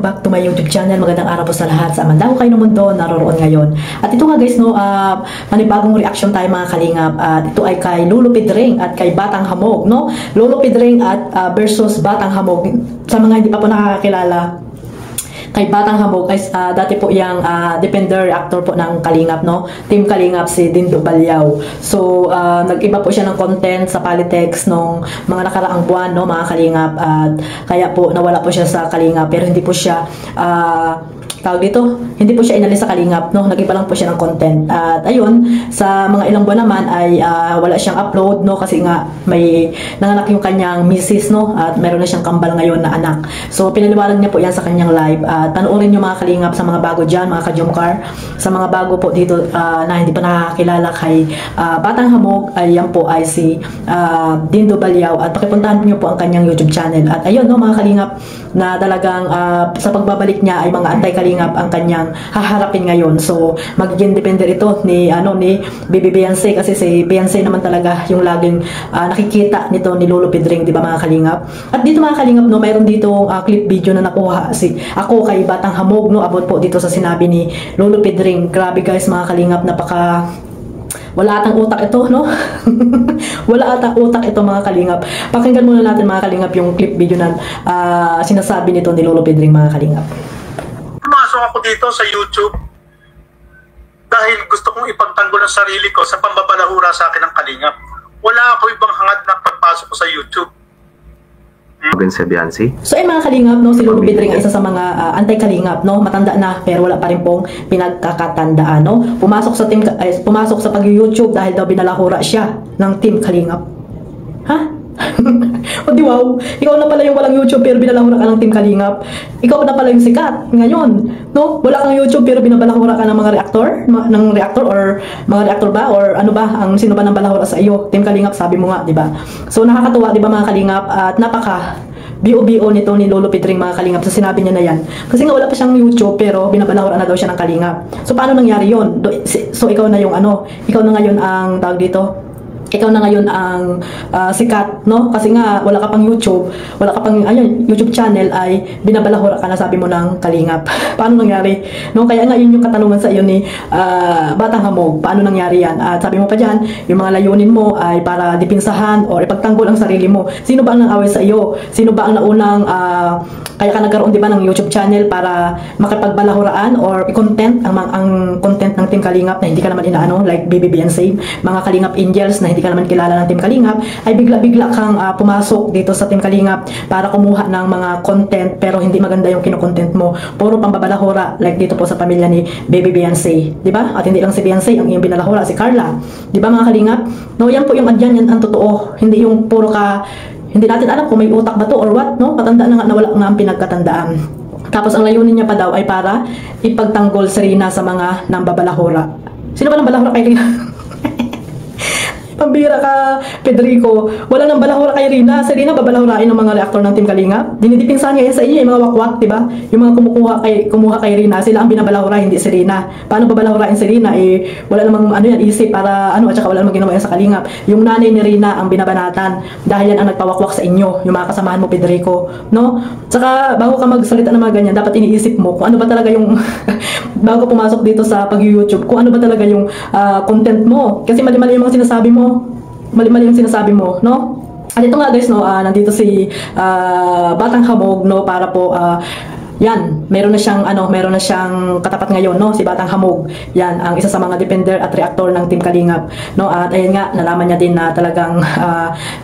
back to my YouTube channel. Magandang araw po sa lahat. Sa man daw kayo ng mundo naroroon ngayon. At ito nga guys, no, manibagong reaction tayo mga kalingap. At ito ay kay Lolo Pedring at kay Batang Hamog, no? Lolo Pedring at versus Batang Hamog. Sa mga hindi pa po nakakakilala, kay Batang Hamog ay dati po yung defender actor po ng Kalingap, no? Team Kalingap si Dindo Balyaw. So nag-iba po siya ng content sa politics nung mga nakaraang buwan, no, mga Kalingap, at kaya po nawala po siya sa Kalingap, pero hindi po siya tawag dito, hindi po siya inalis sa Kalingap, no? Nag-iba lang po siya ng content. At ayun, sa mga ilang buwan naman ay wala siyang upload, no? Kasi nga may nanganak yung kanyang misis, no? At meron na siyang kambal ngayon na anak. So pinaliwanag niya po yan sa kanyang live. Panoorin nyo mga Kalingap, sa mga bago dyan, mga ka-Jomcar, sa mga bago po dito na hindi pa nakakilala kay Batang Hamog, ay yan po ay si Dindo Balyaw, at pakipuntahan nyo po ang kanyang YouTube channel. At ayun, no, mga Kalingap, na talagang sa pagbabalik niya ay mga anti-Kalingap ang kanyang haharapin ngayon. So magiging depende ito ni Baby Beyonce, kasi si Beyonce naman talaga yung laging nakikita nito ni Lolo Pedring, di ba mga Kalingap? At dito mga Kalingap, no, mayroon dito clip video na nakuha ako kay Batang Hamog, no, about po dito sa sinabi ni Lolo Pedring. Grabe guys mga Kalingap, napaka wala atang utak ito, no? Wala atang utak ito mga Kalingap. Pakinggan muna natin mga Kalingap yung clip video na sinasabi nito ni Lolo Pedring, mga Kalingap. Pumasok ako dito sa YouTube dahil gusto kong ipagtanggol ang sarili ko sa pambabalahura sa akin ng Kalingap. Wala ako ibang hangad na pagpasok ko sa YouTube. Sa Beyonce. So mga Kalingap, no, si Lolo Pedring ay isa sa mga anti-Kalingap, no, matanda na pero wala pa rin pong pinagkakatandaan, no. Pumasok sa pag-YouTube dahil daw binalahura siya ng Team Kalingap. Ha? O di wow, ikaw na pala yung walang YouTube pero binalahura ka ng Team Kalingap. Ikaw na pala yung sikat ngayon, no? Wala kang YouTube pero binabalahura ka ng mga reactor or mga reactor ba, or ano ba, ang sino ba nang balahura sa iyo? Team Kalingap, sabi mo nga, di ba? So nakakatuwa, di ba mga Kalingap, at napaka BO nito ni Lolo Pedring, mga Kalingap, sa sinabi niya na yan. Kasi nga wala pa siyang YouTube pero binabalahura na daw siya ng Kalingap. So paano nangyari yon? So ikaw na yung ikaw na ngayon ang tawag dito, ikaw na ngayon ang sikat, no? Kasi nga wala ka pang YouTube, wala ka pang YouTube channel, ay binabalahura ka na, sabi mo, ng Kalingap. Paano nangyari? No, kaya nga yun yung katanungan sa iyo ni Batang Hamog. Paano nangyari yan? At sabi mo pa diyan, yung mga layunin mo ay para dipinsahan or ipagtanggol ang sarili mo. Sino ba ang nang-away sa iyo? Sino ba ang naunang kaya ka nagkaroon, di ba, ng YouTube channel para makipagbalahuraan or i-content ang content ng Team Kalingap na hindi ka naman inaano, like Baby Beyonce, mga Kalingap Angels na hindi ka naman kilala ng Team Kalingap, ay bigla-bigla kang pumasok dito sa Team Kalingap para kumuha ng mga content pero hindi maganda yung kino-content mo. Puro pambabalahura, like dito po sa pamilya ni Baby Beyonce, di ba? At hindi lang si Beyonce ang iyong binalahura, si Carla, di ba mga Kalingap? No, yan po yung adyan, yan ang totoo. Hindi yung puro hindi natin alam kung may utak ba to or what, no? Matanda na nga, nawala nga ang pinagkatandaan. Tapos ang layunin niya pa daw ay para ipagtanggol si Rina sa mga nambabalahura. Sino ba nang balahura kay Rina? Pambira ka, Pedrico. Wala nang balahura kay Rina. Si Rina babalahurain ng mga reactor ng Team Kalingap. Dinidipinsan niya yan sa iyo, yung mga wakwak, diba? Yung mga kumuha kay Rina, sila ang binabalahura, hindi si Rina. Paano babalahurain si Rina? Wala namang isip para at saka wala namang ginawa yan sa Kalingap. Yung nanay ni Rina ang binabanatan dahil yan ang nagpawakwak sa inyo, yung mga kasamahan mo, Pedrico, no? Tsaka bago ka magsalita ng mga ganyan, dapat iniisip mo kung ano ba talaga yung bago pumasok dito sa pag-YouTube, kung ano ba talaga yung content mo. Kasi mali-mali yung mga sinasabi mo. Mali-mali yung sinasabi mo, no? At ito nga guys, no, nandito si Batang Hamog, no, para po yan, meron na siyang katapat ngayon, no, si Batang Hamog. Yan ang isa sa mga defender at reactor ng Team Kalingap, no. At ayun nga, nalaman niya din na talagang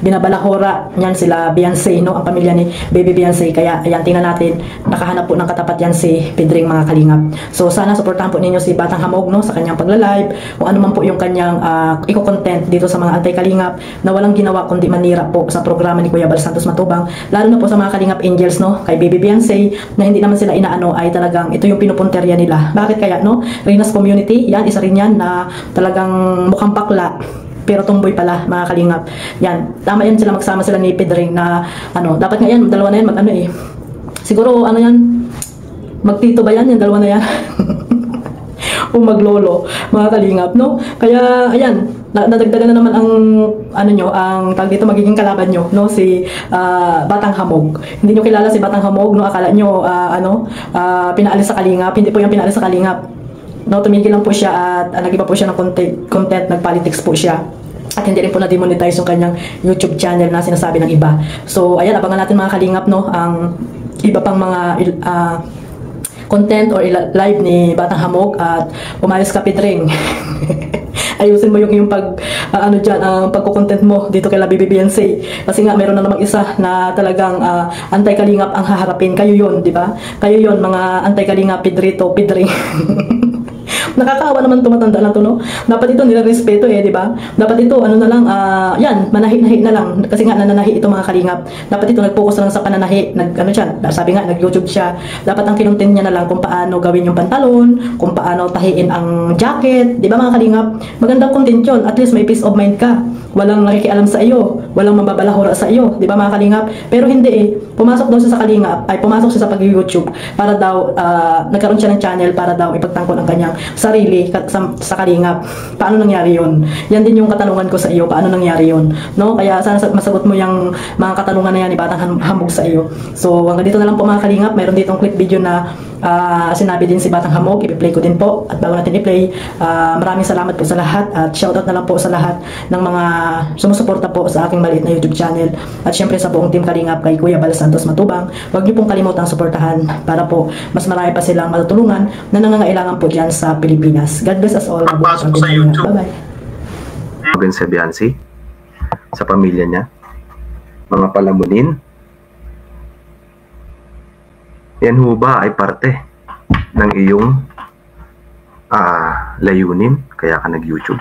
binabalahura niyan sila Beyonce, no, ang pamilya ni Baby Beyonce. Kaya ayan, tingnan natin, nakahanap po ng katapat yan si Pedring, mga Kalingap. So sana suportahan po ninyo si Batang Hamog, no, sa kanyang pagla-live, kung ano man po yung kanyang i-content dito sa mga anti-Kalingap na walang ginawa kundi manira po sa programa ni Kuya Bal Santos Matubang, lalo na po sa mga Kalingap Angels, no, kay Baby Beyonce, na hindi naman sila inaano, ay talagang ito yung pinupunterya nila. Bakit kaya, no? Rina's Community, yan, isa rin yan na talagang mukhang bakla pero tumboy pala, mga Kalingap. Yan, tama yan sila, magsama sila ni Pedring na dapat nga yan, dalawa na yan, siguro yan, magtito ba yan, yung dalawa na yan? o maglolo, mga kalingap, no? Kaya, ayan, nadagdagan na naman ang, ano nyo, ang tag dito magiging kalaban nyo, no? Si Batang Hamog. Hindi nyo kilala si Batang Hamog, no? Akala nyo, pinaalis sa kalingap. Hindi po yung pinaalis sa kalingap. No, tumigil lang po siya at nag-iba po siya ng content, nag-politics po siya. At hindi rin po na-demonetize yung kanyang YouTube channel na sinasabi ng iba. So, ayan, abangan natin mga kalingap, no? Ang iba pang mga content or live ni Batang Hamog at umalis ka, Pedring. Ayusin mo yung iyong pagko-content mo dito kay BBBNC. Kasi nga meron na namang isa na talagang anti-kalingap ang haharapin. Kayo yun, di ba? Kayo yun, mga anti-kalingap, Pedrito, Pedring. Nakakaawa naman tumatanda na to, no? Dapat ito nire-respeto di ba? Dapat ito, ano na lang, yan, manahi-nahi na lang. Kasi nga, nananahi ito mga kalingap. Dapat ito, nag-focus na lang sa pananahi. Sabi nga, nag-YouTube siya. Dapat ang kinontent niya na lang kung paano gawin yung pantalon, kung paano tahiin ang jacket. Di ba mga kalingap? Magandang content yun. At least may peace of mind ka. Walang nakikialam sa iyo. Walang mababalahura sa iyo. Di ba mga kalingap? Pero hindi pumasok daw siya sa kalingap, pumasok siya sa pag-YouTube para daw, nagkaroon siya ng channel para daw ipagtangkol ang kanyang sarili sa kalingap. Paano nangyari yun? Yan din yung katanungan ko sa iyo. Paano nangyari yun? No? Kaya sana masagot mo yung mga katanungan na yan ni Batang Hamog sa iyo. So, hanggang dito na lang po mga kalingap. Meron ditong clip video na sinabi din si Batang Hamog. I-play ko din po. At bago natin i-play, maraming salamat po sa lahat. At shoutout na lang po sa lahat ng mga sumusuporta po sa aking maliit na YouTube channel. At syempre sa buong team kalingap kay Kuya Bal Santos Matubang. Huwag niyo pong kalimutang suportahan para po mas marami pa silang matutulungan na nangangailangan po dyan sa Pilipinas. God bless us all. Pasok sa YouTube. Bye-bye. Logan Sebiansi, sa pamilya niya, mga palamunin. Yan ho ba ay parte ng iyong layunin kaya ka nag-YouTube?